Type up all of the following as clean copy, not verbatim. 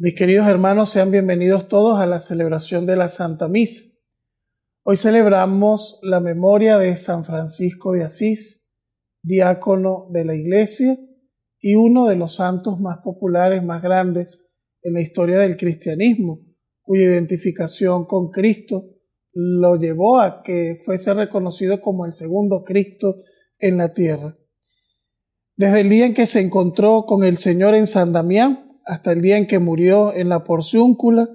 Mis queridos hermanos, sean bienvenidos todos a la celebración de la Santa Misa. Hoy celebramos la memoria de San Francisco de Asís, diácono de la Iglesia y uno de los santos más populares, más grandes en la historia del cristianismo, cuya identificación con Cristo lo llevó a que fuese reconocido como el segundo Cristo en la tierra. Desde el día en que se encontró con el Señor en San Damián hasta el día en que murió en la Porciúncula,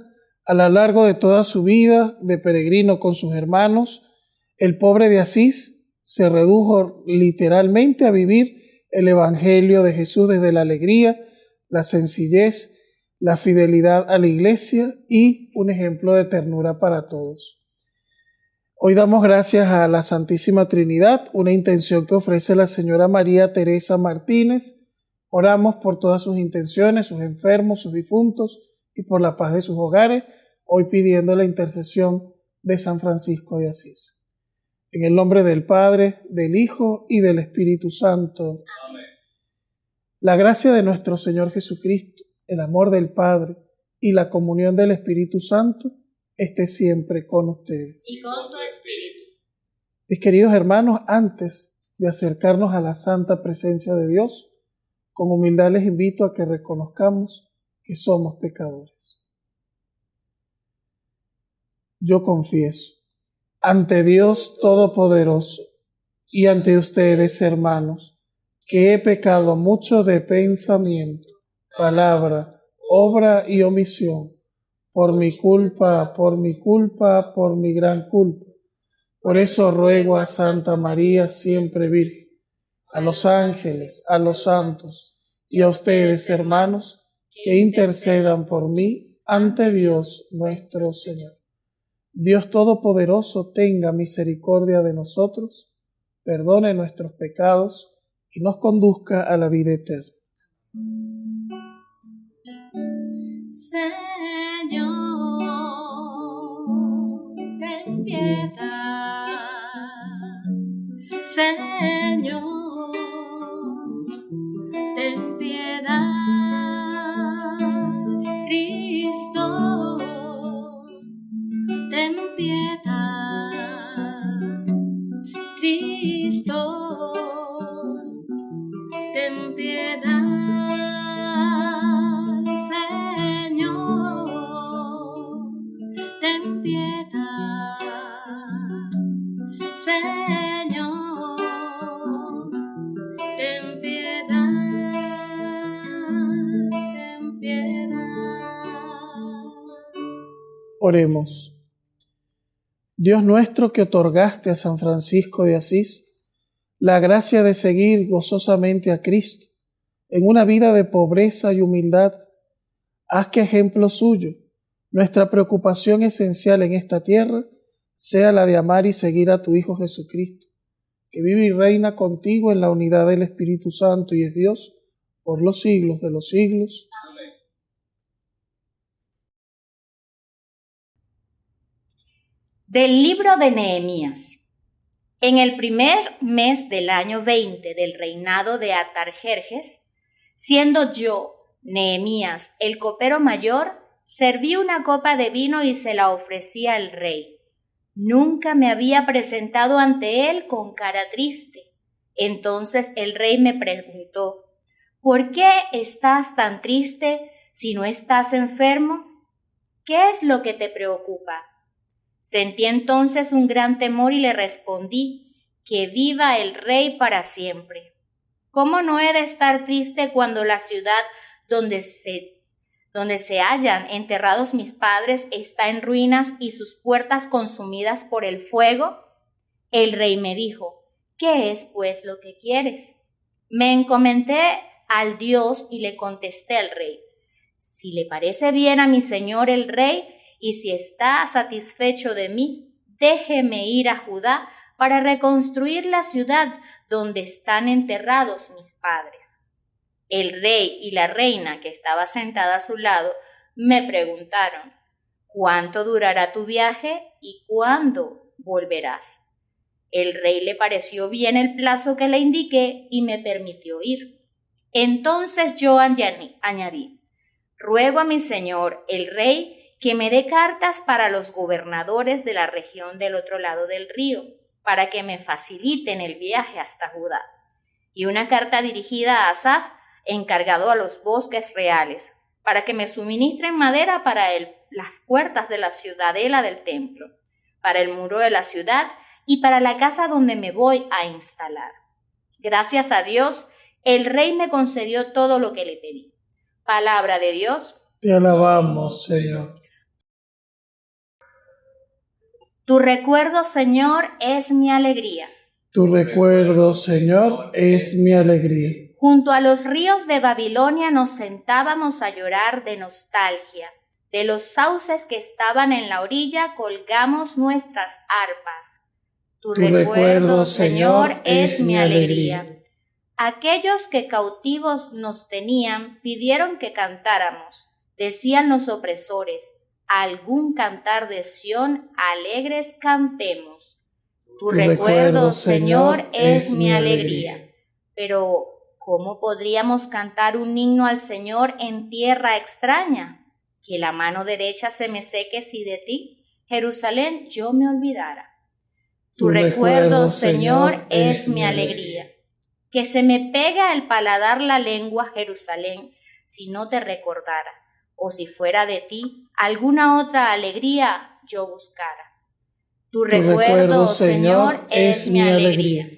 a lo largo de toda su vida de peregrino con sus hermanos, el pobre de Asís se redujo literalmente a vivir el Evangelio de Jesús desde la alegría, la sencillez, la fidelidad a la Iglesia y un ejemplo de ternura para todos. Hoy damos gracias a la Santísima Trinidad, una intención que ofrece la señora María Teresa Martínez. Oramos por todas sus intenciones, sus enfermos, sus difuntos y por la paz de sus hogares, hoy pidiendo la intercesión de San Francisco de Asís. En el nombre del Padre, del Hijo y del Espíritu Santo. Amén. La gracia de nuestro Señor Jesucristo, el amor del Padre y la comunión del Espíritu Santo esté siempre con ustedes. Y con tu espíritu. Mis queridos hermanos, antes de acercarnos a la santa presencia de Dios, con humildad les invito a que reconozcamos que somos pecadores. Yo confieso ante Dios Todopoderoso y ante ustedes, hermanos, que he pecado mucho de pensamiento, palabra, obra y omisión, por mi culpa, por mi gran culpa. Por eso ruego a Santa María, siempre Virgen, a los ángeles, a los santos y a ustedes, hermanos, que intercedan por mí ante Dios nuestro Señor. Dios Todopoderoso tenga misericordia de nosotros, perdone nuestros pecados y nos conduzca a la vida eterna. Señor, ten piedad. Señor, ten piedad. Cristo, ten piedad. Cristo, ten piedad. Señor, ten piedad. Señor, ten piedad. Ten piedad. Oremos. Dios nuestro, que otorgaste a San Francisco de Asís la gracia de seguir gozosamente a Cristo en una vida de pobreza y humildad, haz que ejemplo suyo, nuestra preocupación esencial en esta tierra sea la de amar y seguir a tu Hijo Jesucristo, que vive y reina contigo en la unidad del Espíritu Santo y es Dios por los siglos de los siglos. Amén. Del libro de Nehemías. En el primer mes del año 20 del reinado de Artajerjes, siendo yo, Nehemías, el copero mayor, serví una copa de vino y se la ofrecí al rey. Nunca me había presentado ante él con cara triste. Entonces el rey me preguntó: ¿por qué estás tan triste si no estás enfermo? ¿Qué es lo que te preocupa? Sentí entonces un gran temor y le respondí: que viva el rey para siempre. ¿Cómo no he de estar triste cuando la ciudad donde se hallan enterrados mis padres está en ruinas y sus puertas consumidas por el fuego? El rey me dijo: ¿qué es pues lo que quieres? Me encomendé al Dios y le contesté al rey: si le parece bien a mi señor el rey, y si está satisfecho de mí, déjeme ir a Judá para reconstruir la ciudad donde están enterrados mis padres. El rey y la reina, que estaba sentada a su lado, me preguntaron: ¿cuánto durará tu viaje y cuándo volverás? El rey le pareció bien el plazo que le indiqué y me permitió ir. Entonces yo añadí: ruego a mi señor, el rey, que me dé cartas para los gobernadores de la región del otro lado del río, para que me faciliten el viaje hasta Judá. Y una carta dirigida a Asaf, encargado a los bosques reales, para que me suministren madera para las puertas de la ciudadela del templo, para el muro de la ciudad y para la casa donde me voy a instalar. Gracias a Dios, el rey me concedió todo lo que le pedí. Palabra de Dios. Te alabamos, Señor. Tu recuerdo, Señor, es mi alegría. Tu recuerdo, Señor, es mi alegría. Junto a los ríos de Babilonia nos sentábamos a llorar de nostalgia. De los sauces que estaban en la orilla colgamos nuestras arpas. Tu recuerdo, Señor, es mi alegría. Aquellos que cautivos nos tenían pidieron que cantáramos. Decían los opresores: algún cantar de Sión, alegres cantemos. Tu recuerdo, Señor, es mi alegría. Pero, ¿cómo podríamos cantar un himno al Señor en tierra extraña? Que la mano derecha se me seque si de ti, Jerusalén, yo me olvidara. Tu recuerdo, Señor, es mi alegría. Que se me pega al paladar la lengua, Jerusalén, si no te recordara, o si fuera de ti alguna otra alegría yo buscara. Tu recuerdo, Señor, es mi alegría.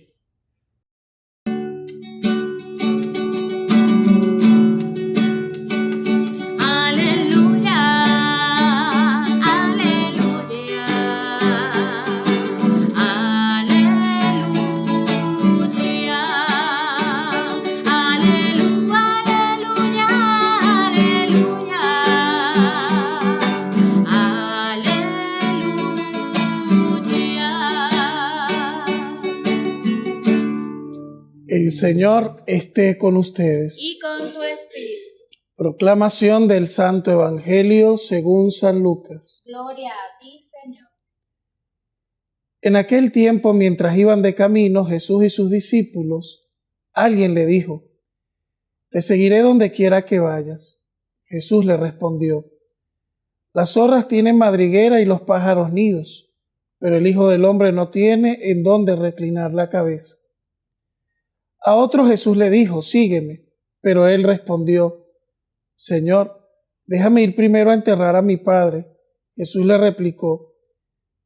El Señor esté con ustedes. Y con tu espíritu. Proclamación del Santo Evangelio según San Lucas. Gloria a ti, Señor. En aquel tiempo, mientras iban de camino Jesús y sus discípulos, alguien le dijo: Te seguiré donde quiera que vayas. Jesús le respondió: Las zorras tienen madriguera y los pájaros nidos, pero el Hijo del Hombre no tiene en dónde reclinar la cabeza. A otro Jesús le dijo: Sígueme. Pero él respondió: Señor, déjame ir primero a enterrar a mi padre. Jesús le replicó: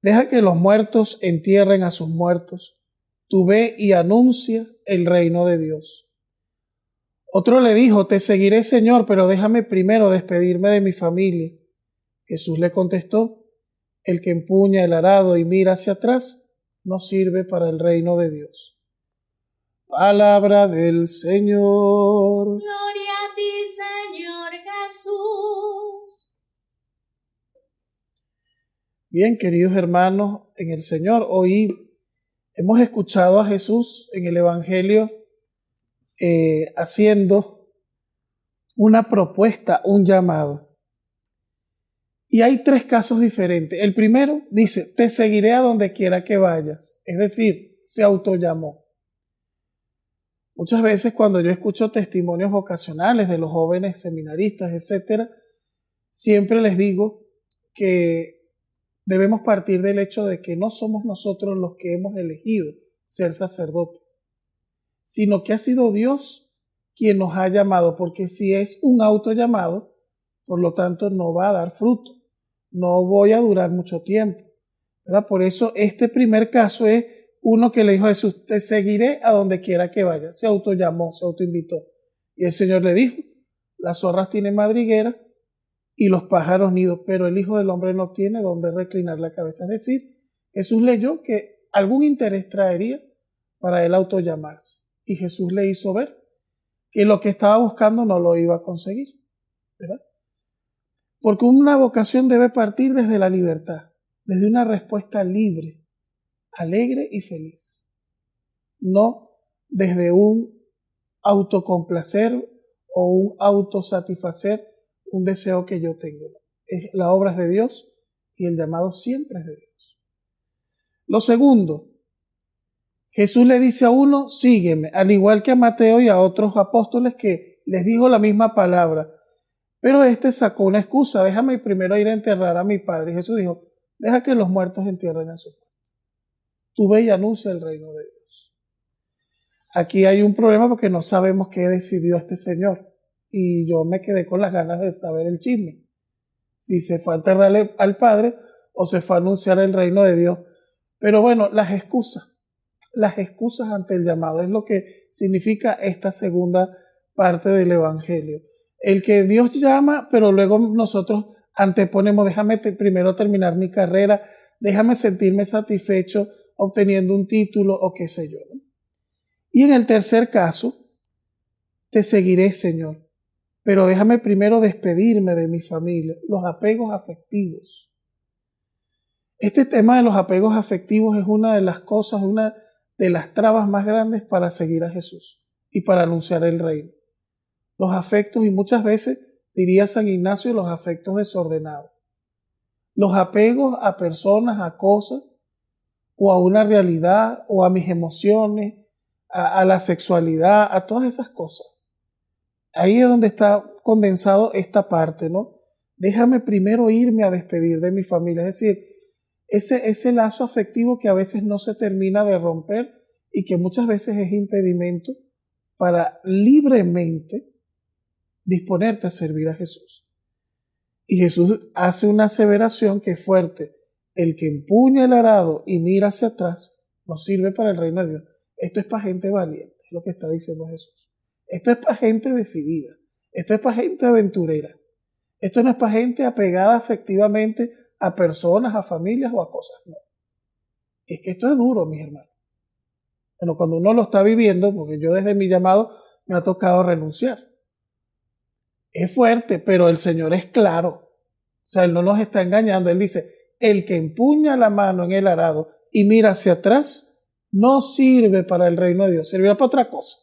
Deja que los muertos entierren a sus muertos. Tú ve y anuncia el reino de Dios. Otro le dijo: Te seguiré, Señor, pero déjame primero despedirme de mi familia. Jesús le contestó: El que empuña el arado y mira hacia atrás no sirve para el reino de Dios. Palabra del Señor. Gloria a ti, Señor Jesús. Bien, queridos hermanos en el Señor, hoy hemos escuchado a Jesús en el Evangelio haciendo una propuesta, un llamado. Y hay tres casos diferentes. El primero dice: Te seguiré a donde quiera que vayas. Es decir, se autollamó. Muchas veces cuando yo escucho testimonios vocacionales de los jóvenes seminaristas, etcétera, siempre les digo que debemos partir del hecho de que no somos nosotros los que hemos elegido ser sacerdotes, sino que ha sido Dios quien nos ha llamado, porque si es un autollamado, por lo tanto no va a dar fruto, no voy a durar mucho tiempo, ¿verdad? Por eso este primer caso es uno que le dijo a Jesús: Te seguiré a donde quiera que vayas. Se autollamó, se autoinvitó. Y el Señor le dijo: Las zorras tienen madriguera y los pájaros nidos, pero el Hijo del Hombre no tiene donde reclinar la cabeza. Es decir, Jesús leyó que algún interés traería para él autollamarse. Y Jesús le hizo ver que lo que estaba buscando no lo iba a conseguir, ¿verdad? Porque una vocación debe partir desde la libertad, desde una respuesta libre, alegre y feliz, no desde un autocomplacer o un autosatisfacer un deseo que yo tengo. La obra es de Dios y el llamado siempre es de Dios. Lo segundo, Jesús le dice a uno: sígueme, al igual que a Mateo y a otros apóstoles que les dijo la misma palabra. Pero este sacó una excusa: déjame primero ir a enterrar a mi padre. Y Jesús dijo: deja que los muertos entierren a su padre. Tú ve y anuncia el reino de Dios. Aquí hay un problema porque no sabemos qué decidió este señor. Y yo me quedé con las ganas de saber el chisme. Si se fue a enterrar al padre o se fue a anunciar el reino de Dios. Pero bueno, las excusas ante el llamado es lo que significa esta segunda parte del Evangelio. El que Dios llama, pero luego nosotros anteponemos: déjame primero terminar mi carrera, déjame sentirme satisfecho obteniendo un título o qué sé yo, ¿no? Y en el tercer caso: te seguiré, Señor, pero déjame primero despedirme de mi familia. Los apegos afectivos. Este tema de los apegos afectivos es una de las cosas, una de las trabas más grandes para seguir a Jesús y para anunciar el reino. Los afectos, y muchas veces, diría San Ignacio, los afectos desordenados. Los apegos a personas, a cosas, o a una realidad, o a mis emociones, a la sexualidad, a todas esas cosas. Ahí es donde está condensado esta parte, ¿no? Déjame primero irme a despedir de mi familia. Es decir, ese lazo afectivo que a veces no se termina de romper y que muchas veces es impedimento para libremente disponerte a servir a Jesús. Y Jesús hace una aseveración que es fuerte: el que empuña el arado y mira hacia atrás no sirve para el reino de Dios. Esto es para gente valiente, es lo que está diciendo Jesús. Esto es para gente decidida, esto es para gente aventurera, esto no es para gente apegada afectivamente a personas, a familias o a cosas, no. Es que esto es duro, mis hermanos. Bueno, cuando uno lo está viviendo, porque yo desde mi llamado me ha tocado renunciar. Es fuerte, pero el Señor es claro. O sea, Él no nos está engañando. Él dice: el que empuña la mano en el arado y mira hacia atrás no sirve para el reino de Dios. Servirá para otra cosa,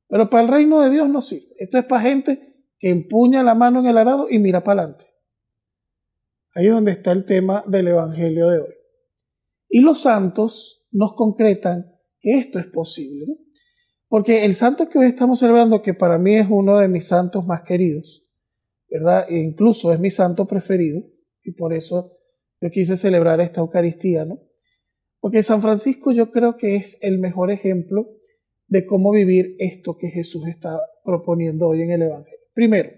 pero para el reino de Dios no sirve. Esto es para gente que empuña la mano en el arado y mira para adelante. Ahí es donde está el tema del Evangelio de hoy. Y los santos nos concretan que esto es posible, ¿no? Porque el santo que hoy estamos celebrando, que para mí es uno de mis santos más queridos, ¿verdad? E incluso es mi santo preferido, y por eso yo quise celebrar esta Eucaristía, ¿no? Porque San Francisco yo creo que es el mejor ejemplo de cómo vivir esto que Jesús está proponiendo hoy en el Evangelio. Primero,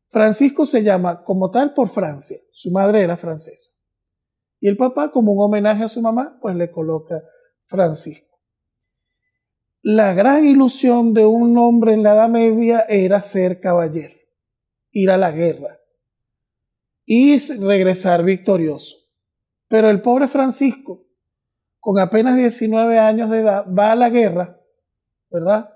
Francisco se llama como tal por Francia, su madre era francesa. Y el papá, como un homenaje a su mamá, pues le coloca Francisco. La gran ilusión de un hombre en la Edad Media era ser caballero, ir a la guerra y regresar victorioso. Pero el pobre Francisco, con apenas 19 años de edad, va a la guerra, ¿verdad?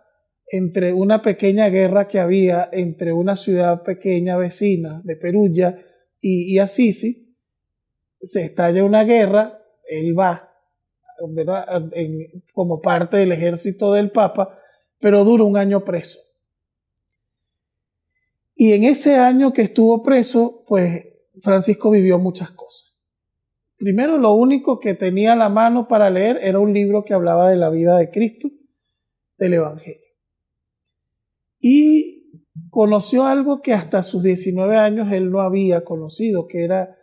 Entre una pequeña guerra que había entre una ciudad pequeña vecina de Perugia y Assisi. Se estalla una guerra, él va, ¿verdad?, como parte del ejército del Papa, pero dura un año preso. Y en ese año que estuvo preso, pues Francisco vivió muchas cosas. Primero, lo único que tenía a la mano para leer era un libro que hablaba de la vida de Cristo, del Evangelio. Y conoció algo que hasta sus 19 años él no había conocido, que era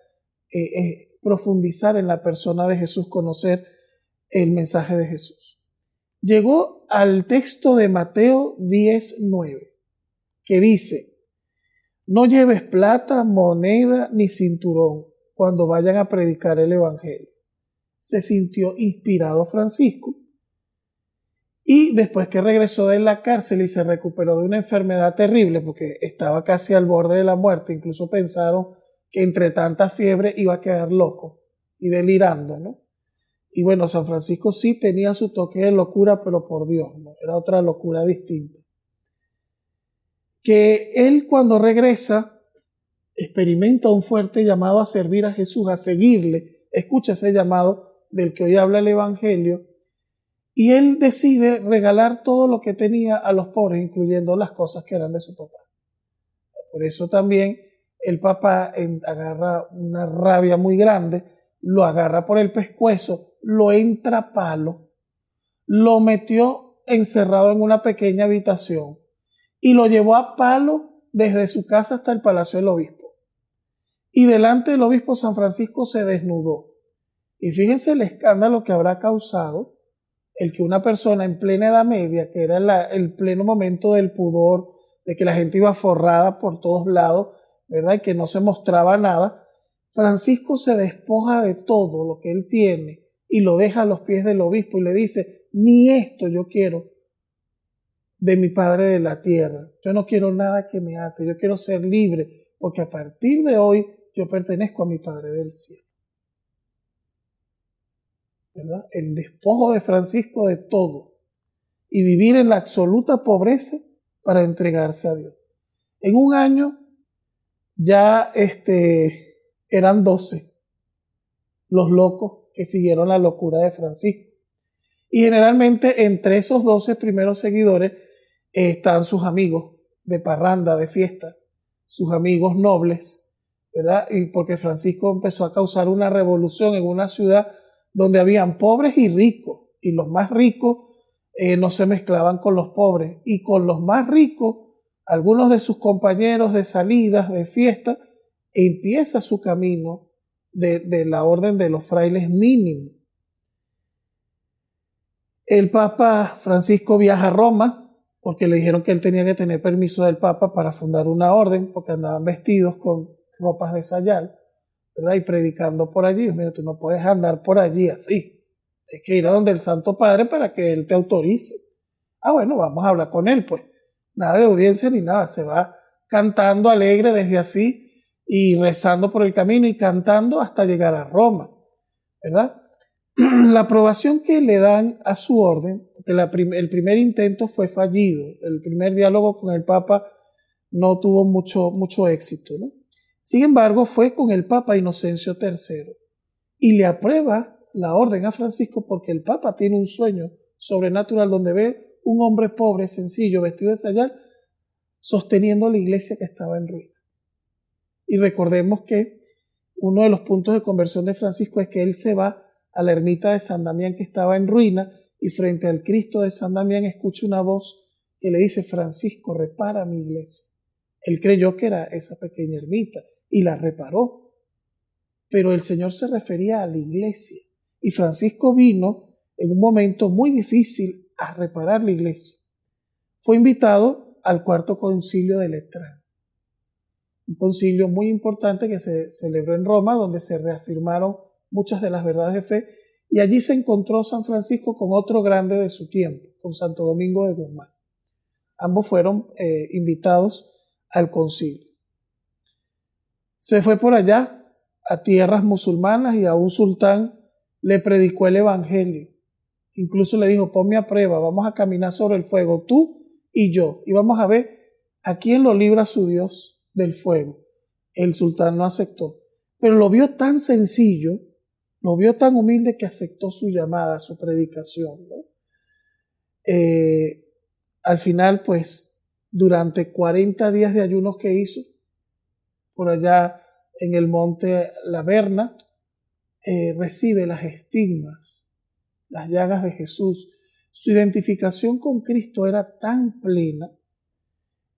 profundizar en la persona de Jesús, conocer el mensaje de Jesús. Llegó al texto de Mateo 10:9, que dice: no lleves plata, moneda ni cinturón cuando vayan a predicar el Evangelio. Se sintió inspirado Francisco, y después que regresó de la cárcel y se recuperó de una enfermedad terrible, porque estaba casi al borde de la muerte, incluso pensaron que entre tanta fiebre iba a quedar loco y delirando, ¿no? Y bueno, San Francisco sí tenía su toque de locura, pero por Dios, ¿no? Era otra locura distinta. Que él, cuando regresa, experimenta un fuerte llamado a servir a Jesús, a seguirle. Escucha ese llamado del que hoy habla el Evangelio, y él decide regalar todo lo que tenía a los pobres, incluyendo las cosas que eran de su papá. Por eso también el papá agarra una rabia muy grande, lo agarra por el pescuezo, lo entra a palo, lo metió encerrado en una pequeña habitación y lo llevó a palo desde su casa hasta el palacio del obispo. Y delante del obispo San Francisco se desnudó. Y fíjense el escándalo que habrá causado el que una persona en plena Edad Media, que era el pleno momento del pudor, de que la gente iba forrada por todos lados, ¿verdad? Y que no se mostraba nada, Francisco se despoja de todo lo que él tiene y lo deja a los pies del obispo y le dice, ni esto yo quiero de mi Padre de la tierra. Yo no quiero nada que me ate, yo quiero ser libre, porque a partir de hoy yo pertenezco a mi Padre del cielo. ¿Verdad? El despojo de Francisco de todo y vivir en la absoluta pobreza para entregarse a Dios. En un año ya eran 12 los locos que siguieron la locura de Francisco. Y generalmente entre esos 12 primeros seguidores están sus amigos de parranda, de fiesta, sus amigos nobles, ¿verdad? Y porque Francisco empezó a causar una revolución en una ciudad donde habían pobres y ricos, y los más ricos no se mezclaban con los pobres, y con los más ricos, algunos de sus compañeros de salidas, de fiesta, empieza su camino de la orden de los frailes mínimos. El Papa Francisco viaja a Roma, porque le dijeron que él tenía que tener permiso del Papa para fundar una orden, porque andaban vestidos con ropas de sayal, ¿verdad? Y predicando por allí. Mira, tú no puedes andar por allí así. Tienes que ir a donde el Santo Padre para que él te autorice. Ah, bueno, vamos a hablar con él, pues. Nada de audiencia ni nada. Se va cantando alegre desde así y rezando por el camino y cantando hasta llegar a Roma, ¿verdad? La aprobación que le dan a su orden, porque el primer intento fue fallido. El primer diálogo con el Papa no tuvo mucho éxito, ¿no? Sin embargo, fue con el Papa Inocencio III y le aprueba la orden a Francisco porque el Papa tiene un sueño sobrenatural donde ve un hombre pobre, sencillo, vestido de sayal, sosteniendo la iglesia que estaba en ruina. Y recordemos que uno de los puntos de conversión de Francisco es que él se va a la ermita de San Damián que estaba en ruina y frente al Cristo de San Damián escucha una voz que le dice, Francisco, repara mi iglesia. Él creyó que era esa pequeña ermita y la reparó. Pero el Señor se refería a la iglesia. Y Francisco vino en un momento muy difícil a reparar la iglesia. Fue invitado al Cuarto Concilio de Letrán. Un concilio muy importante que se celebró en Roma, donde se reafirmaron muchas de las verdades de fe. Y allí se encontró San Francisco con otro grande de su tiempo, con Santo Domingo de Guzmán. Ambos fueron invitados al concilio. Se fue por allá a tierras musulmanas y a un sultán le predicó el evangelio. Incluso le dijo, ponme a prueba, vamos a caminar sobre el fuego, tú y yo, y vamos a ver a quién lo libra su Dios del fuego. El sultán no aceptó, pero lo vio tan sencillo, lo vio tan humilde que aceptó su llamada, su predicación, ¿no? Al final, pues, durante 40 días de ayunos que hizo, por allá en el monte La Verna, recibe las estigmas, las llagas de Jesús. Su identificación con Cristo era tan plena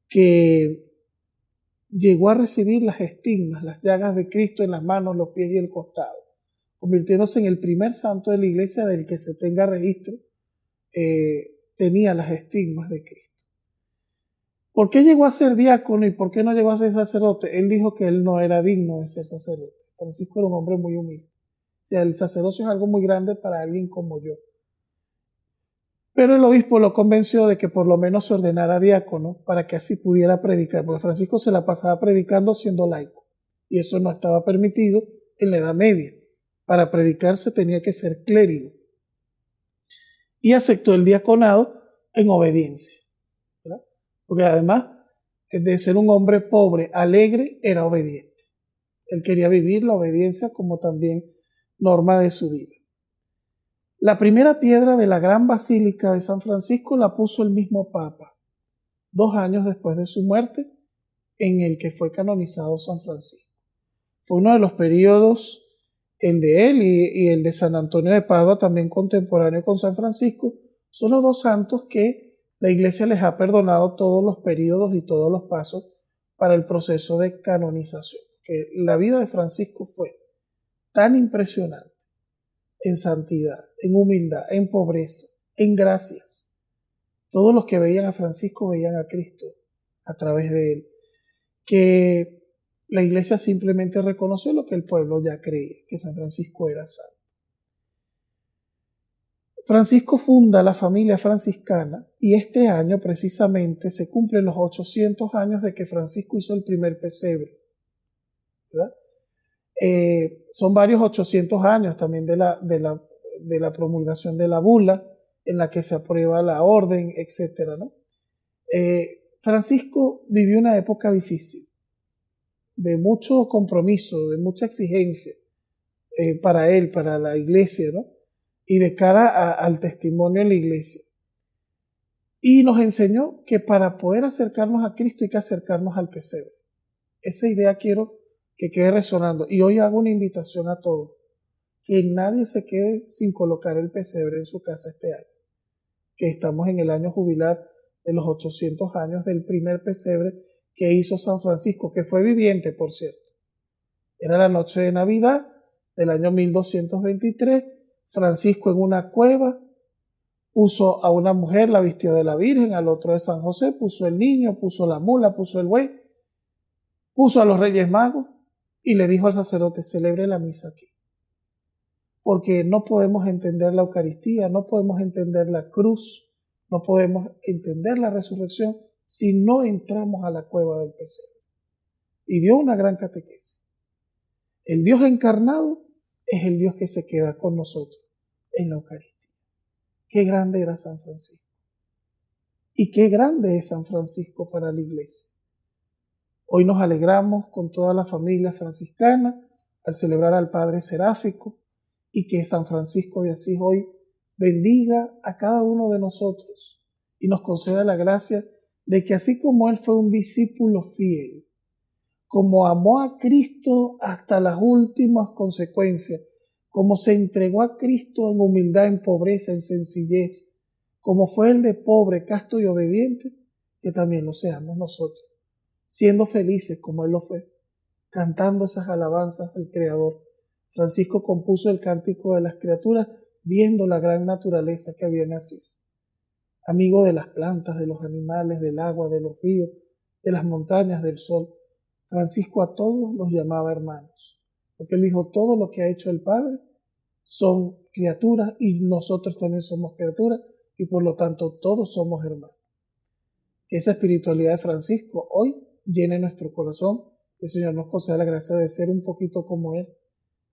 que llegó a recibir las estigmas, las llagas de Cristo en las manos, los pies y el costado, convirtiéndose en el primer santo de la iglesia del que se tenga registro, tenía las estigmas de Cristo. ¿Por qué llegó a ser diácono y por qué no llegó a ser sacerdote? Él dijo que él no era digno de ser sacerdote. Francisco era un hombre muy humilde. O sea, el sacerdocio es algo muy grande para alguien como yo. Pero el obispo lo convenció de que por lo menos se ordenara diácono para que así pudiera predicar, porque Francisco se la pasaba predicando siendo laico. Y eso no estaba permitido en la Edad Media. Para predicar se tenía que ser clérigo. Y aceptó el diaconado en obediencia, ¿verdad? Porque además de ser un hombre pobre, alegre, era obediente. Él quería vivir la obediencia como también norma de su vida. La primera piedra de la gran basílica de San Francisco la puso el mismo Papa, 2 años después de su muerte, en el que fue canonizado San Francisco. Fue uno de los periodos, el de él y el de San Antonio de Padua, también contemporáneo con San Francisco, son los 2 santos que la Iglesia les ha perdonado todos los periodos y todos los pasos para el proceso de canonización. Que la vida de Francisco fue tan impresionante en santidad, en humildad, en pobreza, en gracias. Todos los que veían a Francisco veían a Cristo a través de él, que la Iglesia simplemente reconoció lo que el pueblo ya creía, que San Francisco era santo. Francisco funda la familia franciscana y este año precisamente se cumplen los 800 años de que Francisco hizo el primer pesebre, ¿verdad? Son varios 800 años también de la promulgación de la bula en la que se aprueba la orden, etcétera, ¿no? Francisco vivió una época difícil, de mucho compromiso, de mucha exigencia para él, para la Iglesia, ¿no? Y de cara al testimonio en la Iglesia. Y nos enseñó que para poder acercarnos a Cristo hay que acercarnos al pesebre. Esa idea quiero que quede resonando. Y hoy hago una invitación a todos, que nadie se quede sin colocar el pesebre en su casa este año, que estamos en el año jubilar de los 800 años del primer pesebre que hizo San Francisco, que fue viviente, por cierto. Era la noche de Navidad del año 1223. Francisco en una cueva puso a una mujer, la vistió de la Virgen, al otro de San José, puso el niño, puso la mula, puso el buey, puso a los Reyes Magos y le dijo al sacerdote: celebre la misa aquí. Porque no podemos entender la Eucaristía, no podemos entender la cruz, no podemos entender la resurrección si no entramos a la cueva del pesebre. Y dio una gran catequesis. El Dios encarnado es el Dios que se queda con nosotros en la Eucaristía. Qué grande era San Francisco. Y qué grande es San Francisco para la Iglesia. Hoy nos alegramos con toda la familia franciscana al celebrar al Padre Seráfico y que San Francisco de Asís hoy bendiga a cada uno de nosotros y nos conceda la gracia de que así como él fue un discípulo fiel, como amó a Cristo hasta las últimas consecuencias, como se entregó a Cristo en humildad, en pobreza, en sencillez, como fue el de pobre, casto y obediente, que también lo seamos nosotros, siendo felices como él lo fue, cantando esas alabanzas al Creador. Francisco compuso el Cántico de las Criaturas viendo la gran naturaleza que había en Asís. Amigo de las plantas, de los animales, del agua, de los ríos, de las montañas, del sol, Francisco a todos los llamaba hermanos, porque él dijo: todo lo que ha hecho el Padre son criaturas y nosotros también somos criaturas y por lo tanto todos somos hermanos. Que esa espiritualidad de Francisco hoy llene nuestro corazón, que el Señor nos conceda la gracia de ser un poquito como él,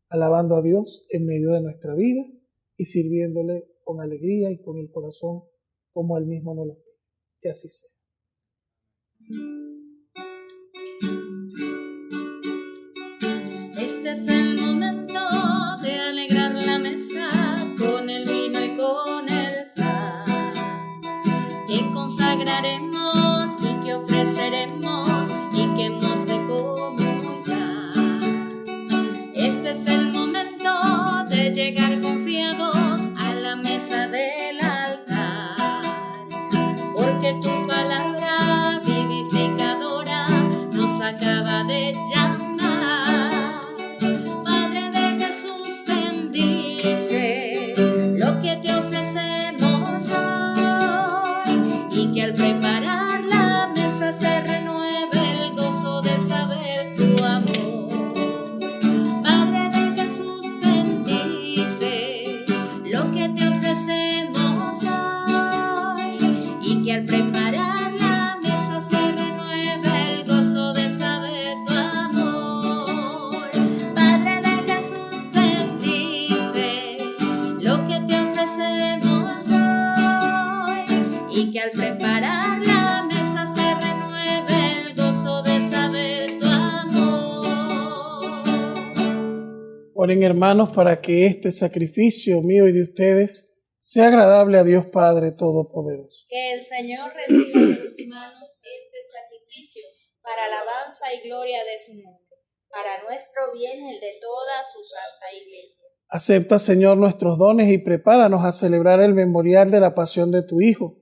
alabando a Dios en medio de nuestra vida y sirviéndole con alegría y con el corazón como él mismo nos lo pide. Que así sea. Este es el momento de alegrar la mesa con el vino y con el pan, que consagraremos y que ofreceremos y que hemos de comulgar. Este es el momento de llegar confiados a la mesa del altar, porque tu palabra vivificadora nos acaba de llamar. Padre de Jesús, bendice lo que te ofrecemos hoy, y que al preparar la mesa se renueve el gozo de saber tu amor. Padre de Jesús, bendice lo que te ofrecemos hoy, y que al preparar la mesa se renueve el gozo de saber tu amor. Padre de Jesús, bendice lo que te ofrecemos hoy, y que al preparar la mesa se renueve el gozo de saber tu amor. Oren, hermanos, para que este sacrificio mío y de ustedes sea agradable a Dios Padre Todopoderoso. Que el Señor reciba de tus manos este sacrificio para alabanza y gloria de su nombre, para nuestro bien y el de toda su santa Iglesia. Acepta, Señor, nuestros dones y prepáranos a celebrar el memorial de la pasión de tu Hijo,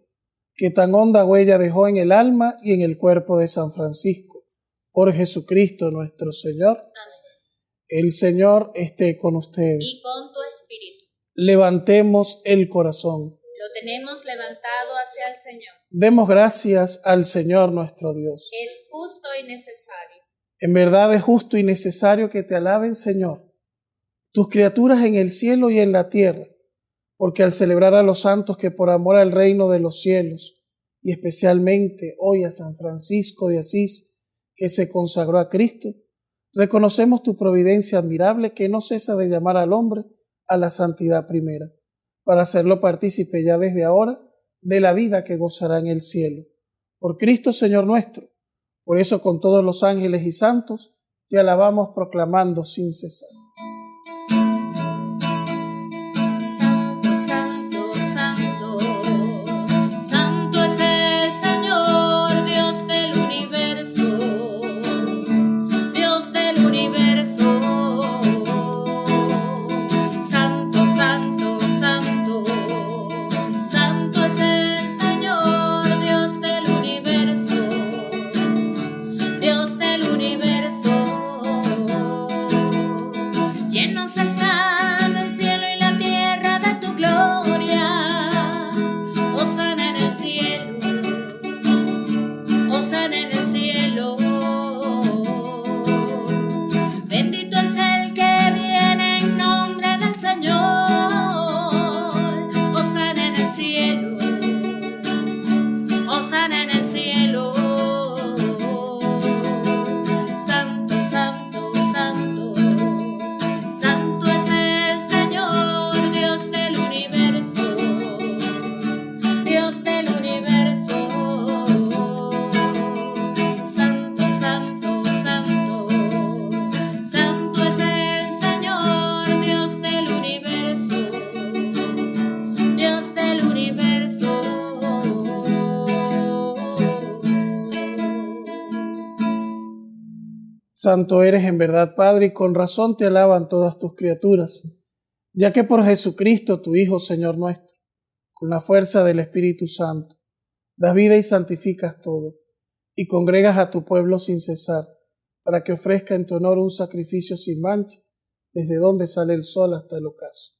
que tan honda huella dejó en el alma y en el cuerpo de San Francisco, Por Jesucristo nuestro Señor. Amén. El Señor esté con Y ustedes. con tu espíritu. Levantemos el corazón. Lo tenemos levantado hacia el Señor. Demos gracias al Señor nuestro Dios. Es justo y necesario. En verdad es justo y necesario que te alaben, Señor, tus criaturas en el cielo y en la tierra, porque al celebrar a los santos que por amor al reino de los cielos, y especialmente hoy a San Francisco de Asís, que se consagró a Cristo, reconocemos tu providencia admirable que no cesa de llamar al hombre a la santidad primera, para hacerlo partícipe ya desde ahora de la vida que gozará en el cielo. Por Cristo Señor nuestro. Por eso con todos los ángeles y santos te alabamos proclamando sin cesar. Santo, santo, santo, santo es el Señor, Dios del universo, Dios del universo. Santo, santo, santo, santo es el Señor, Dios del universo, Dios del universo. Llenos están el cielo y la tierra de tu gloria. Hosana en el cielo, hosana en el cielo. Bendito es el que viene en nombre del Señor. Hosana en el cielo, hosana en el cielo. Santo, santo, santo, santo es el Señor, Dios del universo, Dios del universo. Santo, santo, santo, santo es el Señor, Dios del universo, Dios del universo. Santo eres en verdad, Padre, y con razón te alaban todas tus criaturas, ya que por Jesucristo, tu Hijo, Señor nuestro, con la fuerza del Espíritu Santo, das vida y santificas todo, y congregas a tu pueblo sin cesar, para que ofrezca en tu honor un sacrificio sin mancha, desde donde sale el sol hasta el ocaso.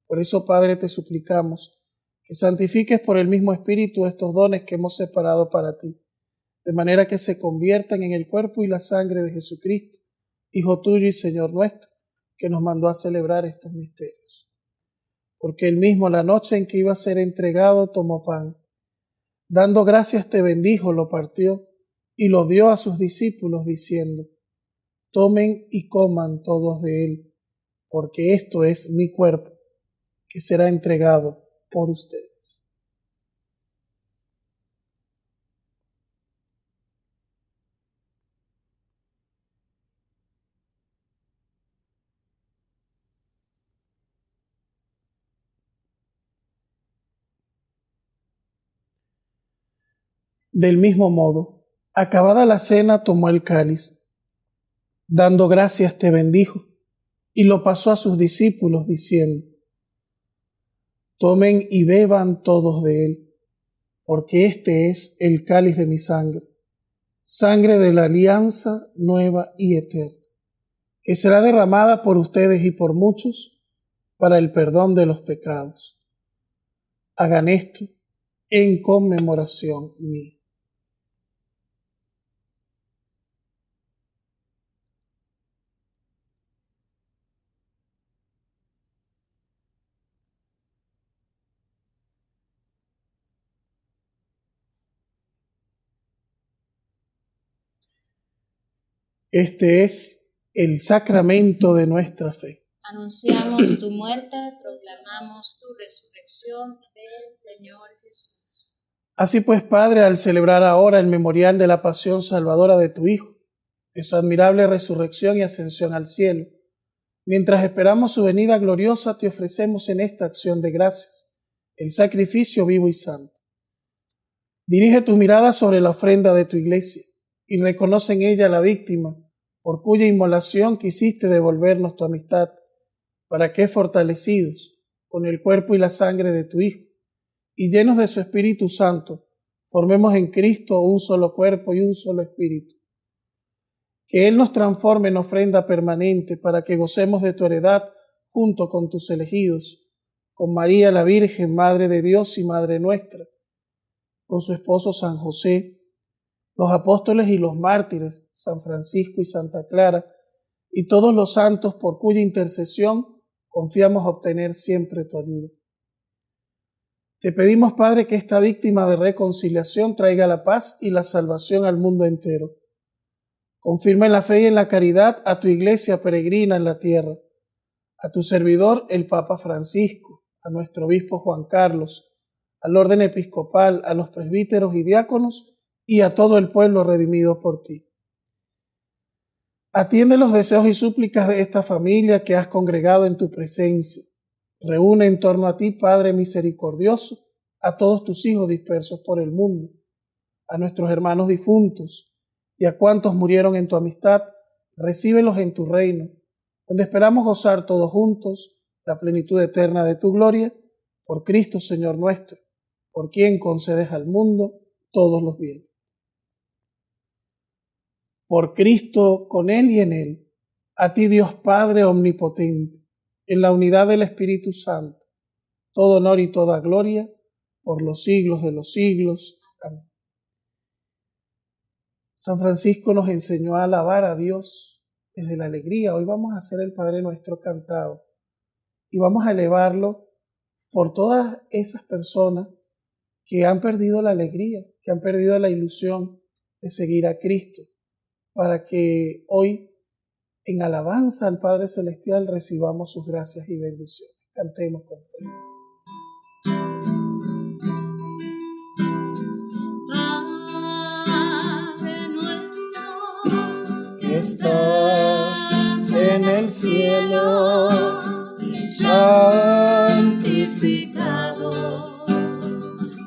Por eso, Padre, te suplicamos que santifiques por el mismo Espíritu estos dones que hemos separado para ti, de manera que se conviertan en el cuerpo y la sangre de Jesucristo, Hijo tuyo y Señor nuestro, que nos mandó a celebrar estos misterios. Porque él mismo, la noche en que iba a ser entregado, tomó pan. Dando gracias te bendijo, lo partió y lo dio a sus discípulos, diciendo: tomen y coman todos de él, porque esto es mi cuerpo, que será entregado por ustedes. Del mismo modo, acabada la cena, tomó el cáliz, dando gracias te bendijo, y lo pasó a sus discípulos, diciendo: tomen y beban todos de él, porque este es el cáliz de mi sangre, sangre de la alianza nueva y eterna, que será derramada por ustedes y por muchos para el perdón de los pecados. Hagan esto en conmemoración mía. Este es el sacramento de nuestra fe. Anunciamos tu muerte, proclamamos tu resurrección, ven Señor Jesús. Así pues, Padre, al celebrar ahora el memorial de la pasión salvadora de tu Hijo, de su admirable resurrección y ascensión al cielo, mientras esperamos su venida gloriosa, te ofrecemos en esta acción de gracias el sacrificio vivo y santo. Dirige tu mirada sobre la ofrenda de tu iglesia y reconoce en ella la víctima por cuya inmolación quisiste devolvernos tu amistad, para que, fortalecidos con el cuerpo y la sangre de tu Hijo, y llenos de su Espíritu Santo, formemos en Cristo un solo cuerpo y un solo espíritu. que Él nos transforme en ofrenda permanente para que gocemos de tu heredad junto con tus elegidos, con María la Virgen, Madre de Dios y Madre nuestra, con su esposo San José, los apóstoles y los mártires, San Francisco y Santa Clara, y todos los santos por cuya intercesión confiamos obtener siempre tu ayuda. Te pedimos, Padre, que esta víctima de reconciliación traiga la paz y la salvación al mundo entero. Confirma en la fe y en la caridad a tu iglesia peregrina en la tierra, a tu servidor el Papa Francisco, a nuestro obispo Juan Carlos, al orden episcopal, a los presbíteros y diáconos y a todo el pueblo redimido por ti. Atiende los deseos y súplicas de esta familia que has congregado en tu presencia. Reúne en torno a ti, Padre misericordioso, a todos tus hijos dispersos por el mundo, a nuestros hermanos difuntos y a cuantos murieron en tu amistad, recíbelos en tu reino, donde esperamos gozar todos juntos la plenitud eterna de tu gloria, por Cristo Señor nuestro, por quien concedes al mundo todos los bienes. Por Cristo, con Él y en Él, a ti Dios Padre omnipotente, en la unidad del Espíritu Santo, todo honor y toda gloria, por los siglos de los siglos. Amén. San Francisco nos enseñó a alabar a Dios desde la alegría. Hoy vamos a hacer el Padre Nuestro cantado y vamos a elevarlo por todas esas personas que han perdido la alegría, que han perdido la ilusión de seguir a Cristo, para que hoy, en alabanza al Padre Celestial, recibamos sus gracias y bendiciones. Cantemos con fe. Padre nuestro, que estás en el cielo, santificado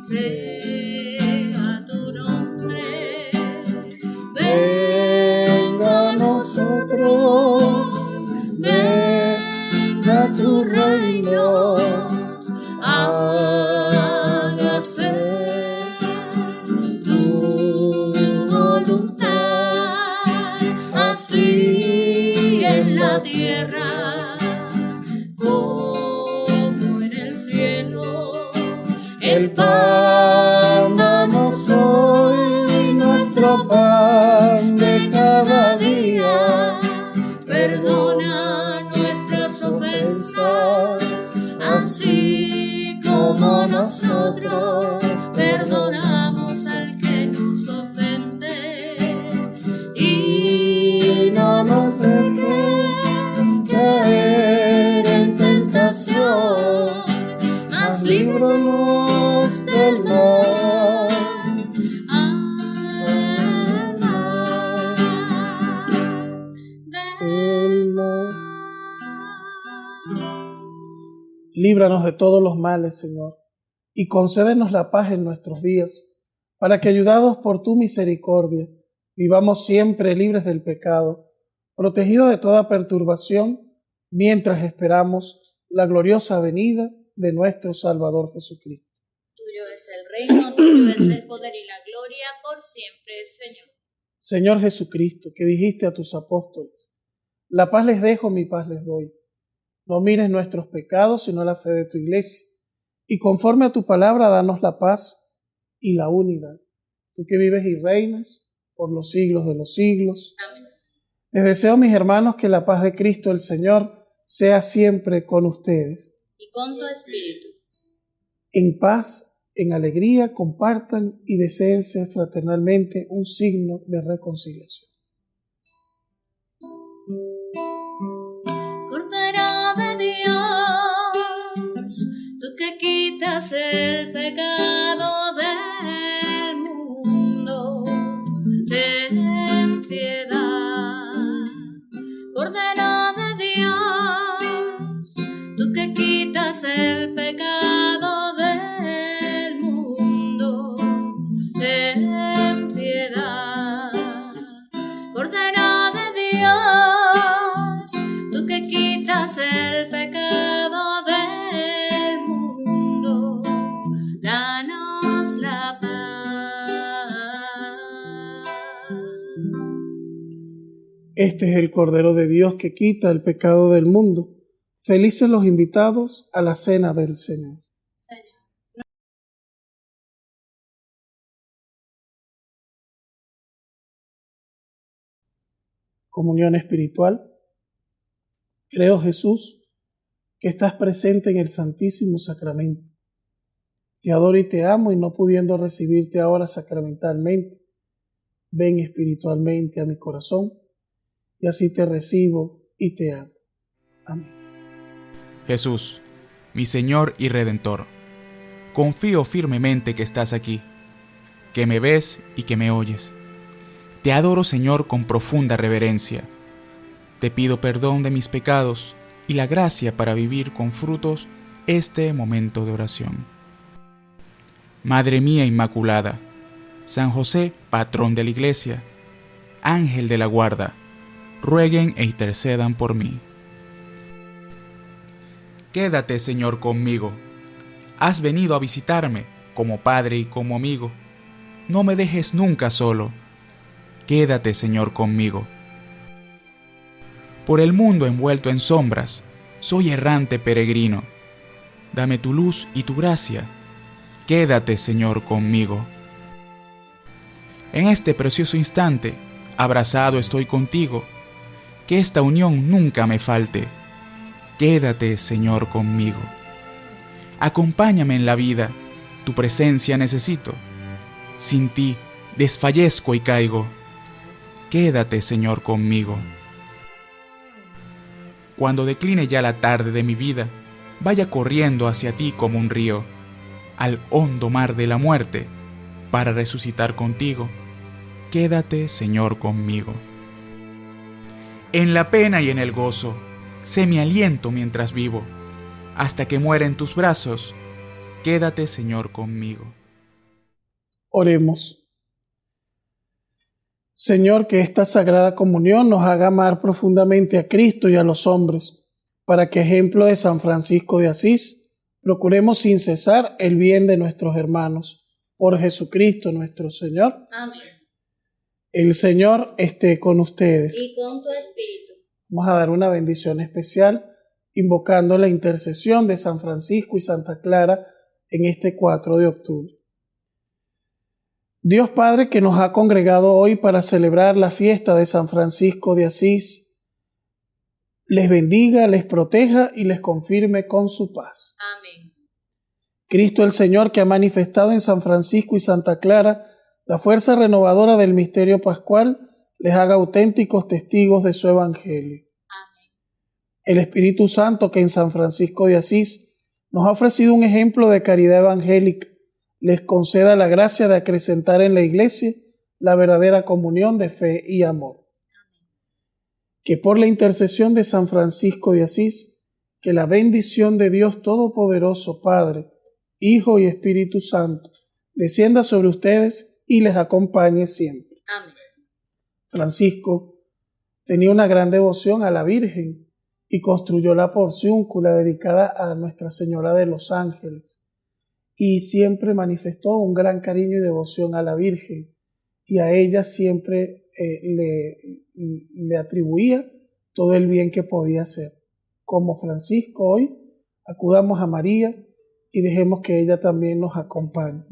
sea tu nombre. Venga a nosotros, venga tu reino, hágase tu voluntad, así en la tierra como en el cielo. El pan danos hoy, nuestro pan de cada día. Perdona nuestras ofensas, así como nosotros perdonamos al que nos ofende. Y no nos dejes caer en tentación, mas líbranos del mal. Líbranos de todos los males, Señor, y concédenos la paz en nuestros días, para que, ayudados por tu misericordia, vivamos siempre libres del pecado, protegidos de toda perturbación, mientras esperamos la gloriosa venida de nuestro Salvador Jesucristo. Tuyo es el reino, tuyo es el poder y la gloria por siempre, Señor. Señor Jesucristo, que dijiste a tus apóstoles, la paz les dejo, mi paz les doy. No mires nuestros pecados, sino la fe de tu iglesia. Y conforme a tu palabra, danos la paz y la unidad. Tú que vives y reinas por los siglos de los siglos. Amén. Les deseo, mis hermanos, que la paz de Cristo el Señor sea siempre con ustedes. Y con tu espíritu. En paz, en alegría, compartan y deseense fraternalmente un signo de reconciliación. Cordero de Dios, tú que quitas el pecado del mundo, ten piedad. Cordero de Dios, tú que quitas el pecado del mundo, ten piedad. Cordero de Dios, tú que quitas el pecado del mundo, danos la paz. Este es el Cordero de Dios que quita el pecado del mundo. Felices los invitados a la cena del Señor. Señor. Comunión espiritual. Creo, Jesús, que estás presente en el Santísimo Sacramento. Te adoro y te amo, y no pudiendo recibirte ahora sacramentalmente, ven espiritualmente a mi corazón, y así te recibo y te amo. Amén. Jesús, mi Señor y Redentor, confío firmemente que estás aquí, que me ves y que me oyes. Te adoro, Señor, con profunda reverencia. Te pido perdón de mis pecados y la gracia para vivir con frutos este momento de oración. Madre mía Inmaculada, San José, patrón de la Iglesia, Ángel de la guarda, rueguen e intercedan por mí. Quédate, Señor, conmigo. Has venido a visitarme como Padre y como amigo. No me dejes nunca solo. Quédate, Señor, conmigo. Por el mundo envuelto en sombras, soy errante peregrino. Dame tu luz y tu gracia. Quédate, Señor, conmigo. En este precioso instante, abrazado estoy contigo. Que esta unión nunca me falte. Quédate, Señor, conmigo. Acompáñame en la vida, tu presencia necesito. Sin ti, desfallezco y caigo. Quédate, Señor, conmigo. Cuando decline ya la tarde de mi vida, vaya corriendo hacia ti como un río, al hondo mar de la muerte, para resucitar contigo. Quédate, Señor, conmigo. En la pena y en el gozo, sé mi aliento mientras vivo, hasta que muera en tus brazos. Quédate, Señor, conmigo. Oremos. Señor, que esta sagrada comunión nos haga amar profundamente a Cristo y a los hombres, para que, ejemplo de San Francisco de Asís, procuremos sin cesar el bien de nuestros hermanos. Por Jesucristo nuestro Señor. Amén. El Señor esté con ustedes. Y con tu espíritu. Vamos a dar una bendición especial, invocando la intercesión de San Francisco y Santa Clara en este 4 de octubre. Dios Padre, que nos ha congregado hoy para celebrar la fiesta de San Francisco de Asís, les bendiga, les proteja y les confirme con su paz. Amén. Cristo el Señor, que ha manifestado en San Francisco y Santa Clara la fuerza renovadora del misterio pascual, les haga auténticos testigos de su evangelio. Amén. El Espíritu Santo, que en San Francisco de Asís nos ha ofrecido un ejemplo de caridad evangélica, les conceda la gracia de acrecentar en la Iglesia la verdadera comunión de fe y amor. Que por la intercesión de San Francisco de Asís, que la bendición de Dios Todopoderoso, Padre, Hijo y Espíritu Santo, descienda sobre ustedes y les acompañe siempre. Amén. Francisco tenía una gran devoción a la Virgen y construyó la porciúncula dedicada a Nuestra Señora de los Ángeles, y siempre manifestó un gran cariño y devoción a la Virgen, y a ella siempre le atribuía todo el bien que podía hacer. Como Francisco hoy, acudamos a María y dejemos que ella también nos acompañe.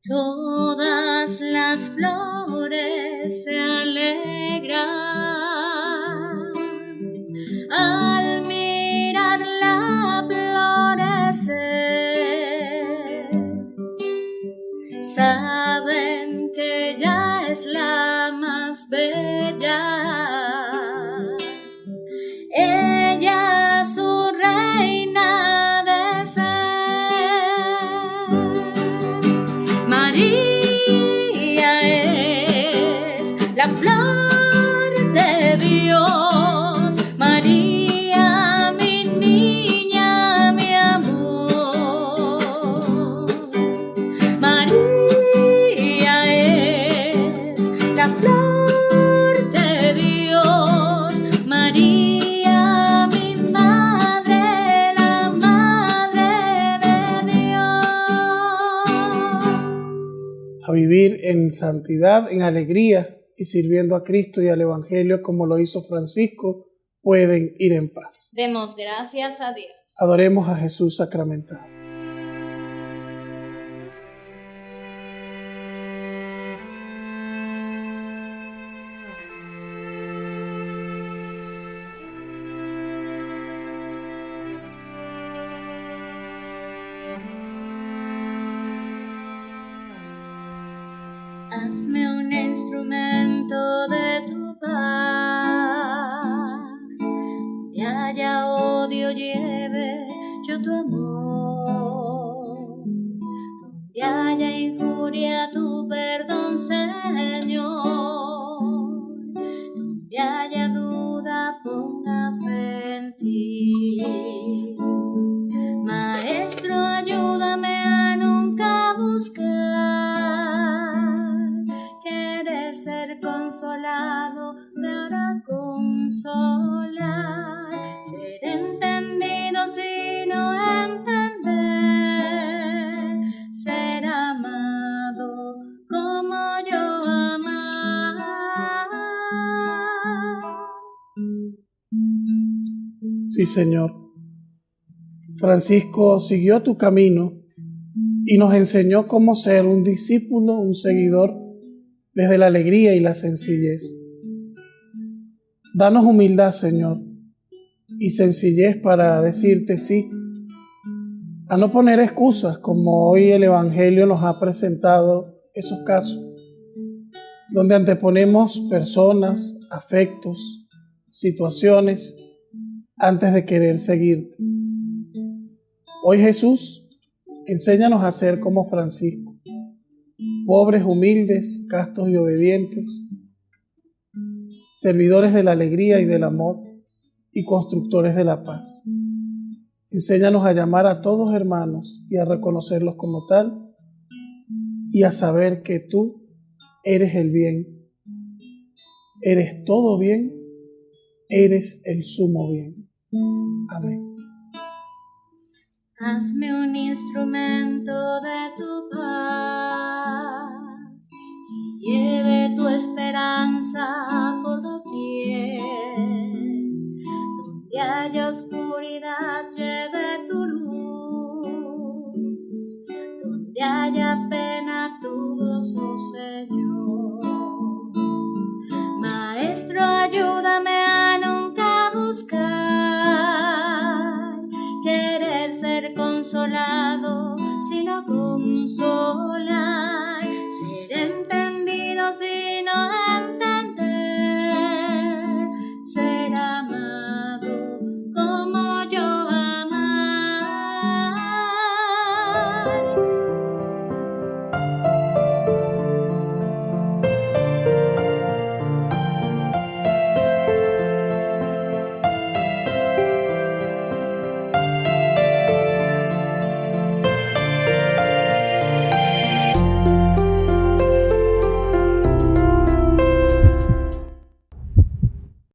Todas las flores se alegran al mirarla florecer. Saben que ella es la más bella. Ella su reina de ser. María es la flor de Dios. María, mi niña, mi amor. María es la flor de Dios. María, mi madre, la madre de Dios. A vivir en santidad, en alegría y sirviendo a Cristo y al Evangelio como lo hizo Francisco, pueden ir en paz. Demos gracias a Dios. Adoremos a Jesús sacramentado. Hazme un instrumento de tu paz, donde haya odio lleve yo tu amor, donde haya injuria tu perdón, Señor, donde haya duda ponga fe en ti. Maestro, ayúdame a nunca buscar ser consolado, para consolar, ser entendido sino entender, ser amado como yo amar. Sí, Señor. Francisco siguió tu camino y nos enseñó cómo ser un discípulo, un seguidor, desde la alegría y la sencillez. Danos humildad, Señor, y sencillez para decirte sí, a no poner excusas como hoy el Evangelio nos ha presentado esos casos, donde anteponemos personas, afectos, situaciones, antes de querer seguirte. Hoy, Jesús, enséñanos a ser como Francisco, pobres, humildes, castos y obedientes, servidores de la alegría y del amor y constructores de la paz. Enséñanos a llamar a todos hermanos y a reconocerlos como tal y a saber que tú eres el bien, eres todo bien, eres el sumo bien. Amén. Hazme un instrumento de tu paz, que lleve tu esperanza por doquier. Donde haya oscuridad, lleve tu luz. Donde haya pena, tu gozo, Señor. Maestro, ayúdame a nunca buscar querer ser consolado, sino consolar.